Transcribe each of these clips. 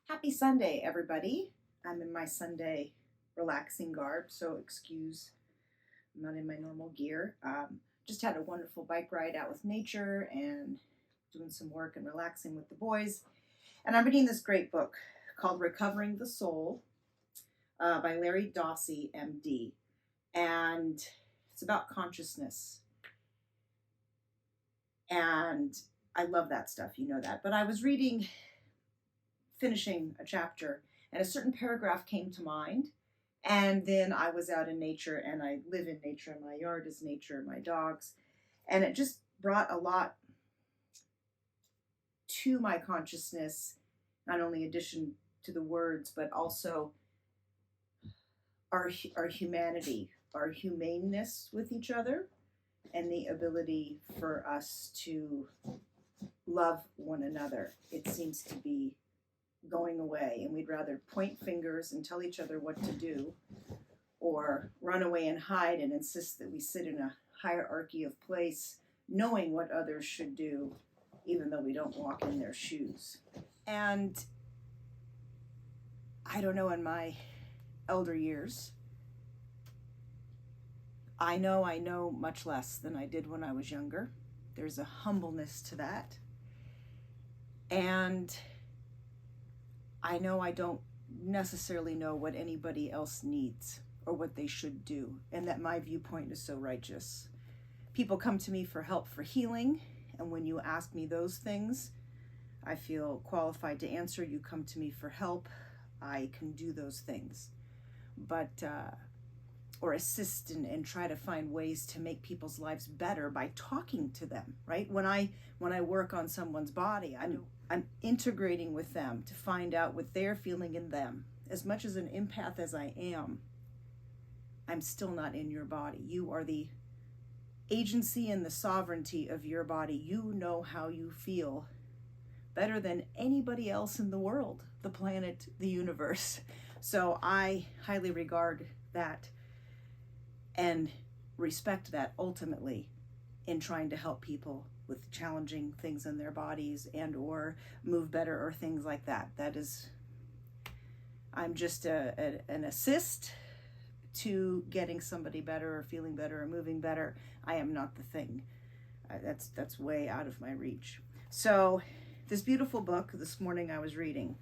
Happy Sunday, everybody. I'm in my Sunday relaxing garb, so excuse I'm not in my normal gear. Just had a wonderful bike ride out with nature and doing some work and relaxing with the boys. And I'm reading this great book called Recovering the Soul by Larry Dossey, MD. And it's about consciousness. And I love that stuff, you know that. But I was finishing a chapter, and a certain paragraph came to mind. And then I was out in nature, and I live in nature, and my yard is nature, my dogs. And it just brought a lot to my consciousness, not only addition to the words, but also our humanity, our humaneness with each other, and the ability for us to love one another. It seems to be going away, and we'd rather point fingers and tell each other what to do, or run away and hide and insist that we sit in a hierarchy of place, knowing what others should do, even though we don't walk in their shoes. And I don't know, in my elder years, I know much less than I did when I was younger. There's a humbleness to that. And I know I don't necessarily know what anybody else needs or what they should do, and that my viewpoint is so righteous. People come to me for help for healing, and when you ask me those things, I feel qualified to answer. You come to me for help, I can do those things. But or assist and try to find ways to make people's lives better by talking to them, right? When I work on someone's body, I'm integrating with them to find out what they're feeling in them. As much as an empath as I am, I'm still not in your body. You are the agency and the sovereignty of your body. You know how you feel better than anybody else in the world, the planet, the universe. So I highly regard that and respect that ultimately in trying to help people with challenging things in their bodies and or move better or things like that. I'm just an assist to getting somebody better or feeling better or moving better. I am not the thing. That's way out of my reach. So this beautiful book this morning I was reading,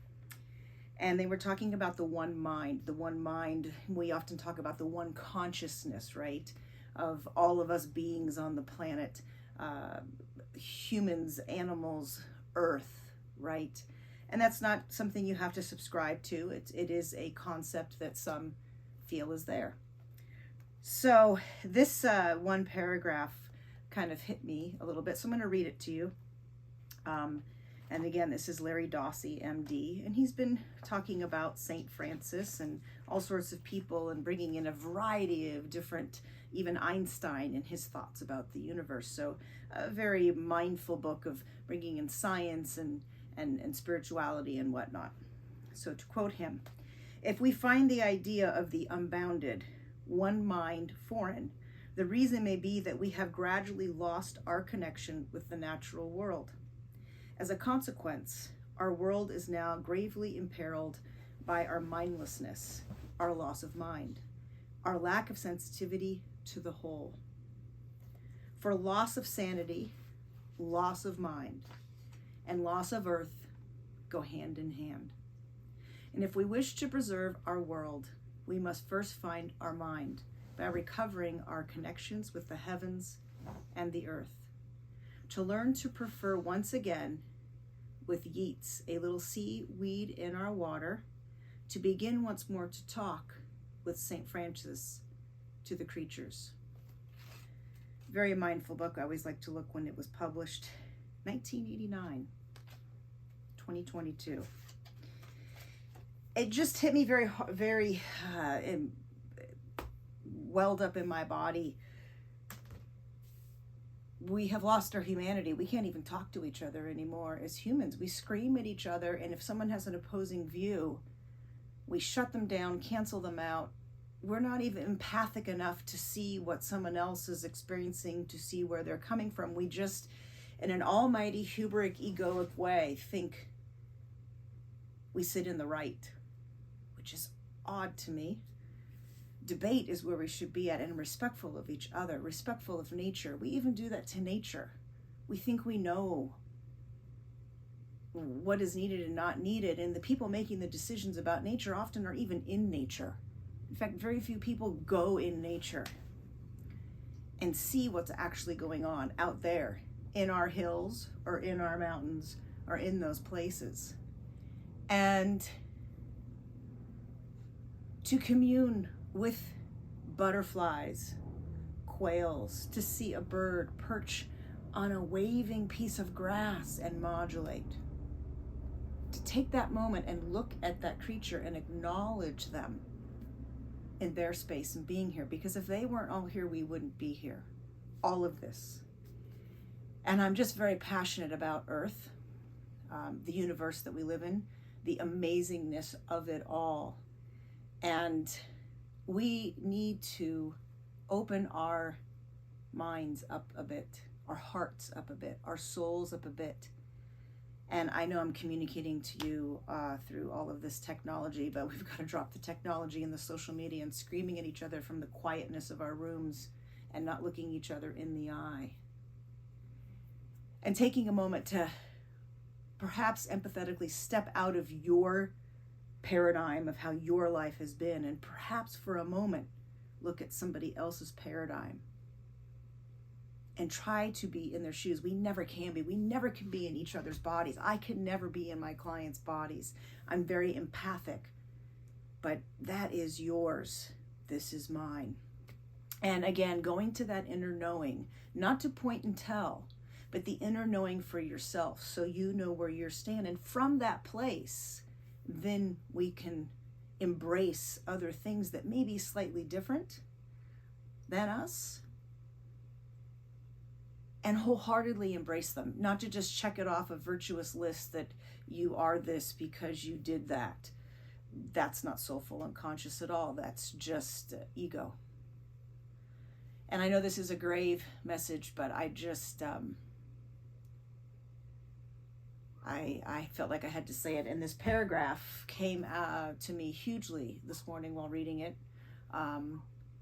and they were talking about the one mind. The one mind, we often talk about the one consciousness, right? Of all of us beings on the planet, humans, animals, earth, right? And that's not something you have to subscribe to. It is a concept that some feel is there. So this one paragraph kind of hit me a little bit, so I'm going to read it to you. And again, this is Larry Dossey, MD, and he's been talking about St. Francis and all sorts of people and bringing in a variety of different, even Einstein and his thoughts about the universe. So a very mindful book of bringing in science and spirituality and whatnot. So to quote him, if we find the idea of the unbounded, one mind foreign, the reason may be that we have gradually lost our connection with the natural world. As a consequence, our world is now gravely imperiled by our mindlessness, our loss of mind, our lack of sensitivity to the whole. For loss of sanity, loss of mind, and loss of earth go hand in hand. And if we wish to preserve our world, we must first find our mind by recovering our connections with the heavens and the earth. To learn to prefer once again, with yeats, a little seaweed in our water, to begin once more to talk with St. Francis to the creatures. Very mindful book. I always like to look when it was published. 1989, 2022. It just hit me very welled up in my body. We have lost our humanity. We can't even talk to each other anymore as humans. We scream at each other, and if someone has an opposing view, we shut them down, cancel them out. We're not even empathic enough to see what someone else is experiencing, to see where they're coming from. We just, in an almighty, hubris, egoic way, think we sit in the right, which is odd to me. Debate is where we should be at, and respectful of each other, respectful of nature. We even do that to nature. We think we know what is needed and not needed, and the people making the decisions about nature often are even in nature. In fact, very few people go in nature and see what's actually going on out there in our hills or in our mountains or in those places. And to commune with butterflies, quails, to see a bird perch on a waving piece of grass and modulate. To take that moment and look at that creature and acknowledge them in their space and being here, because if they weren't all here, we wouldn't be here. All of this. And I'm just very passionate about Earth, the universe that we live in, the amazingness of it all. And we need to open our minds up a bit, our hearts up a bit, our souls up a bit. And I know I'm communicating to you through all of this technology, but we've got to drop the technology and the social media and screaming at each other from the quietness of our rooms and not looking each other in the eye. And taking a moment to perhaps empathetically step out of your paradigm of how your life has been, and perhaps for a moment look at somebody else's paradigm and try to be in their shoes. We never can be. We never can be in each other's bodies. I can never be in my clients' bodies. I'm very empathic, but that is yours. This is mine. And again, going to that inner knowing, not to point and tell, but the inner knowing for yourself, so you know where you're standing. From that place, then we can embrace other things that may be slightly different than us, and wholeheartedly embrace them, not to just check it off a virtuous list that you are this because you did that. That's not soulful unconscious at all. That's just ego. And I know this is a grave message, but I just, I felt like I had to say it. And this paragraph came to me hugely this morning while reading it,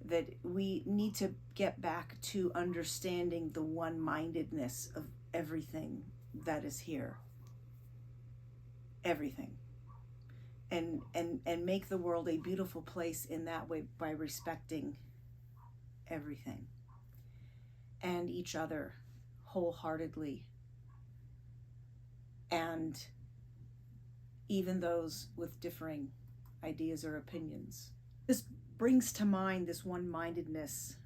that we need to get back to understanding the one-mindedness of everything that is here. Everything. And make the world a beautiful place in that way by respecting everything and each other wholeheartedly, and even those with differing ideas or opinions. This brings to mind this one-mindedness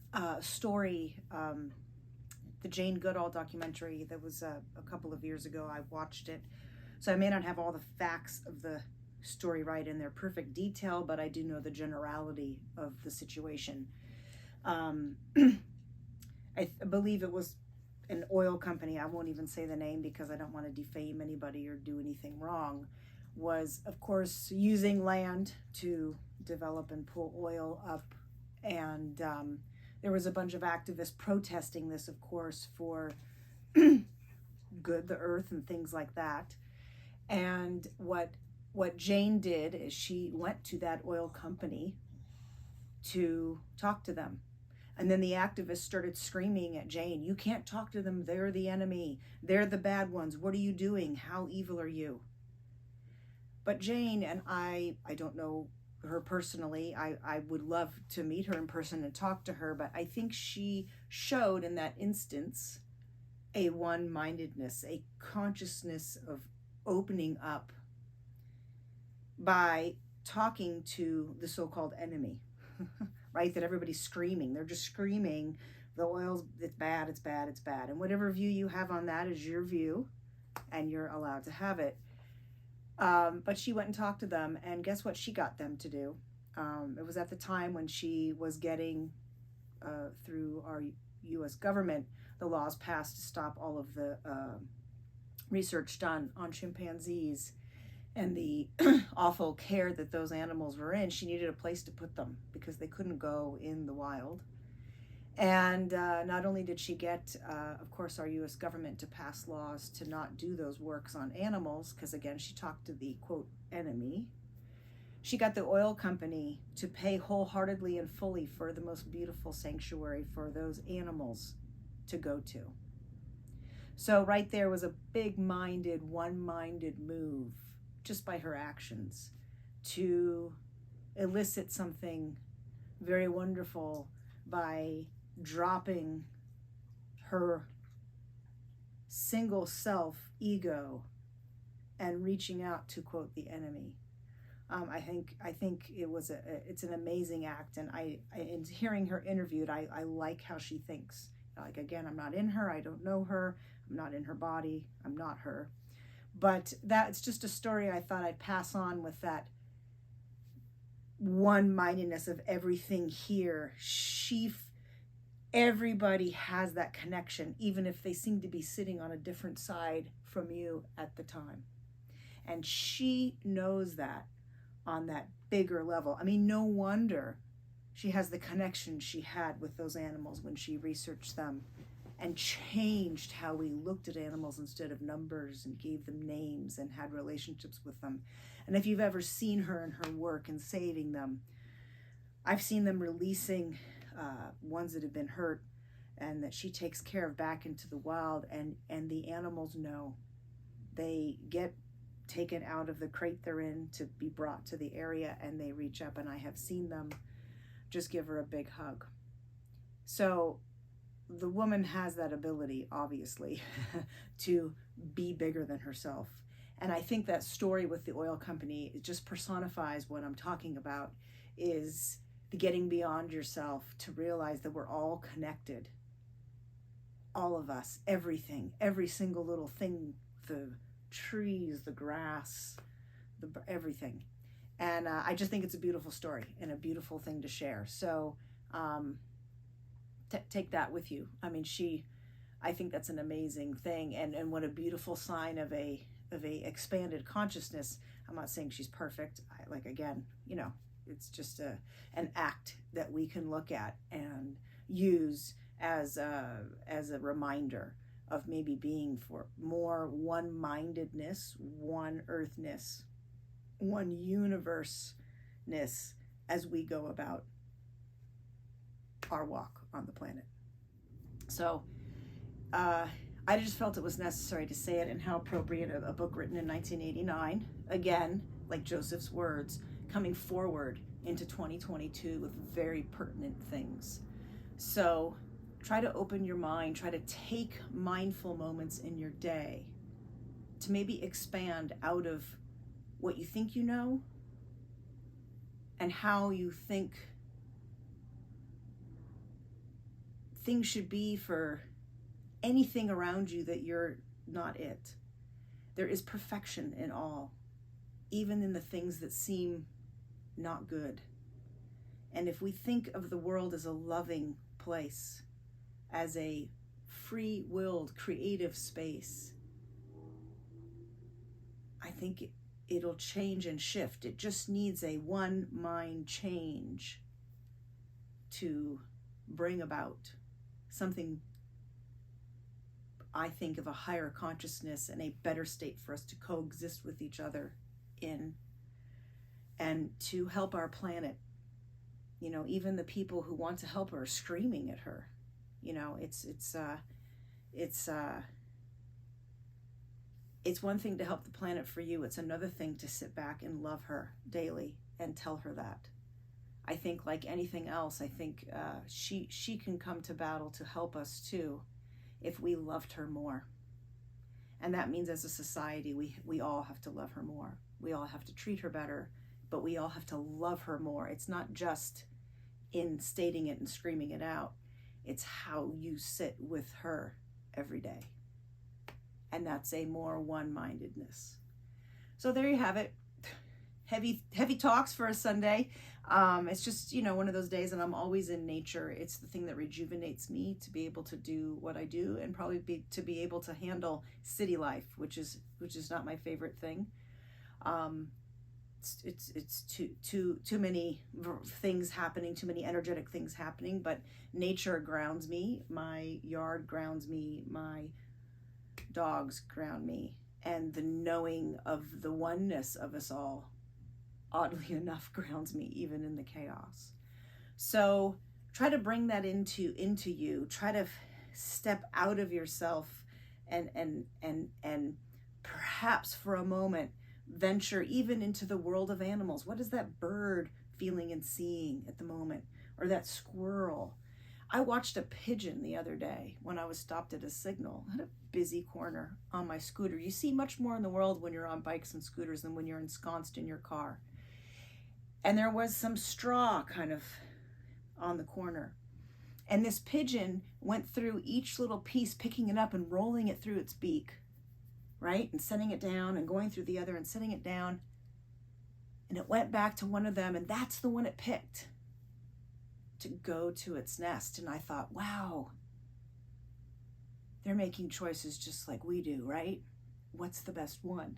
story, the Jane Goodall documentary that was a couple of years ago. I watched it, so I may not have all the facts of the story right in their perfect detail, but I do know the generality of the situation. I believe it was an oil company, I won't even say the name because I don't want to defame anybody or do anything wrong, was of course using land to develop and pull oil up. And there was a bunch of activists protesting this, of course, for good, the earth and things like that. And what Jane did is she went to that oil company to talk to them. And then the activists started screaming at Jane, "You can't talk to them. They're the enemy. They're the bad ones. What are you doing? How evil are you?" But Jane, and I don't know her personally. I would love to meet her in person and talk to her, but I think she showed in that instance a one-mindedness, a consciousness of opening up by talking to the so-called enemy. Right? That everybody's screaming. They're just screaming, the oil's, it's bad, it's bad, it's bad. And whatever view you have on that is your view, and you're allowed to have it. But she went and talked to them, and guess what she got them to do? It was at the time when she was getting, through our U.S. government, the laws passed to stop all of the research done on chimpanzees and the awful care that those animals were in. She needed a place to put them because they couldn't go in the wild. And not only did she get, of course, our U.S. government to pass laws to not do those works on animals, because again, she talked to the, quote, enemy. She got the oil company to pay wholeheartedly and fully for the most beautiful sanctuary for those animals to go to. So right there was a big-minded, one-minded move, just by her actions, to elicit something very wonderful by dropping her single self ego and reaching out to, quote, the enemy. I think it's an amazing act, and in hearing her interviewed, I like how she thinks. Like, again, I'm not in her, I don't know her, I'm not in her body, I'm not her. But that's just a story I thought I'd pass on with that one-mindedness of everything here. Everybody has that connection, even if they seem to be sitting on a different side from you at the time. And she knows that on that bigger level. I mean, no wonder she has the connection she had with those animals when she researched them and changed how we looked at animals instead of numbers, and gave them names and had relationships with them. And if you've ever seen her in her work and saving them, I've seen them releasing ones that have been hurt and that she takes care of back into the wild, and the animals know. They get taken out of the crate they're in to be brought to the area, and they reach up, and I have seen them just give her a big hug. So the woman has that ability, obviously, to be bigger than herself. And I think that story with the oil company, it just personifies what I'm talking about, is the getting beyond yourself to realize that we're all connected. All of us, everything, every single little thing, the trees, the grass, everything. And I just think it's a beautiful story and a beautiful thing to share. So take that with you. I mean, I think that's an amazing thing, and what a beautiful sign of a expanded consciousness. I'm not saying she's perfect. Again, it's just an act that we can look at and use as a reminder of maybe being for more one-mindedness, one earthness, one universeness as we go about our walk on the planet. So I just felt it was necessary to say it, and how appropriate a book written in 1989, again, like Joseph's words, coming forward into 2022 with very pertinent things. So try to open your mind, try to take mindful moments in your day to maybe expand out of what you think you know and how you think things should be for anything around you that you're not it. There is perfection in all, even in the things that seem not good. And if we think of the world as a loving place, as a free-willed, creative space, I think it'll change and shift. It just needs a one-mind change to bring about something, I think, of a higher consciousness and a better state for us to coexist with each other in, and to help our planet. Even the people who want to help her are screaming at her. It's one thing to help the planet for you. It's another thing to sit back and love her daily and tell her that. I think, like anything else, I think she can come to battle to help us too, if we loved her more. And that means, as a society, we all have to love her more. We all have to treat her better, but we all have to love her more. It's not just in stating it and screaming it out. It's how you sit with her every day. And that's a more one-mindedness. So there you have it. Heavy talks for a Sunday. It's just, one of those days, and I'm always in nature. It's the thing that rejuvenates me to be able to do what I do, and probably to be able to handle city life, which is not my favorite thing. it's too many things happening, too many energetic things happening. But nature grounds me, my yard grounds me, my dogs ground me, and the knowing of the oneness of us all, oddly enough, grounds me even in the chaos. So try to bring that into you. Try to step out of yourself and perhaps for a moment venture even into the world of animals. What is that bird feeling and seeing at the moment? Or that squirrel? I watched a pigeon the other day when I was stopped at a signal. I had a busy corner on my scooter. You see much more in the world when you're on bikes and scooters than when you're ensconced in your car. And there was some straw kind of on the corner. And this pigeon went through each little piece, picking it up and rolling it through its beak, right? And setting it down and going through the other and setting it down. And it went back to one of them, and that's the one it picked to go to its nest. And I thought, wow, they're making choices just like we do, right? What's the best one?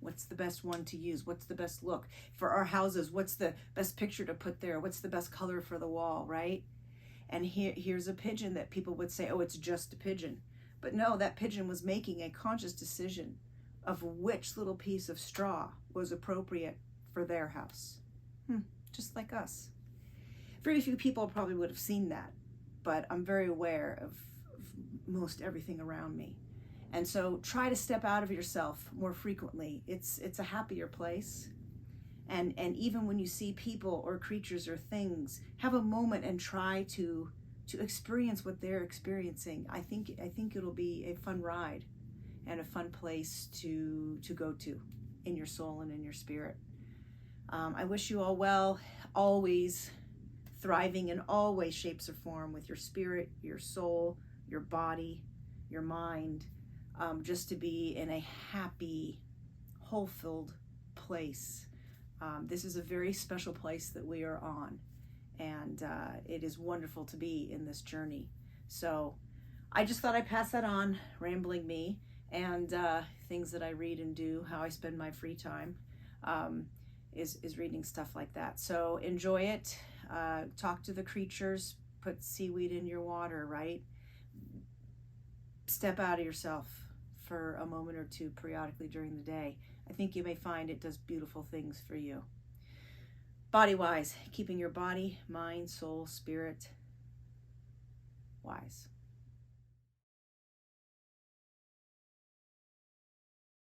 What's the best one to use? What's the best look for our houses? What's the best picture to put there? What's the best color for the wall, right? And here's a pigeon that people would say, oh, it's just a pigeon. But no, that pigeon was making a conscious decision of which little piece of straw was appropriate for their house. Just like us. Very few people probably would have seen that, but I'm very aware of most everything around me. And so try to step out of yourself more frequently. It's a happier place. And even when you see people or creatures or things, have a moment and try to experience what they're experiencing. I think it'll be a fun ride and a fun place to go to in your soul and in your spirit. I wish you all well, always thriving in all ways, shapes, or form with your spirit, your soul, your body, your mind, just to be in a happy, whole-filled place. This is a very special place that we are on, and it is wonderful to be in this journey. So I just thought I'd pass that on, rambling me, and things that I read and do, how I spend my free time, is reading stuff like that. So enjoy it. Talk to the creatures, put seaweed in your water, right? Step out of yourself for a moment or two periodically during the day. I think you may find it does beautiful things for you. Body-wise, keeping your body, mind, soul, spirit wise.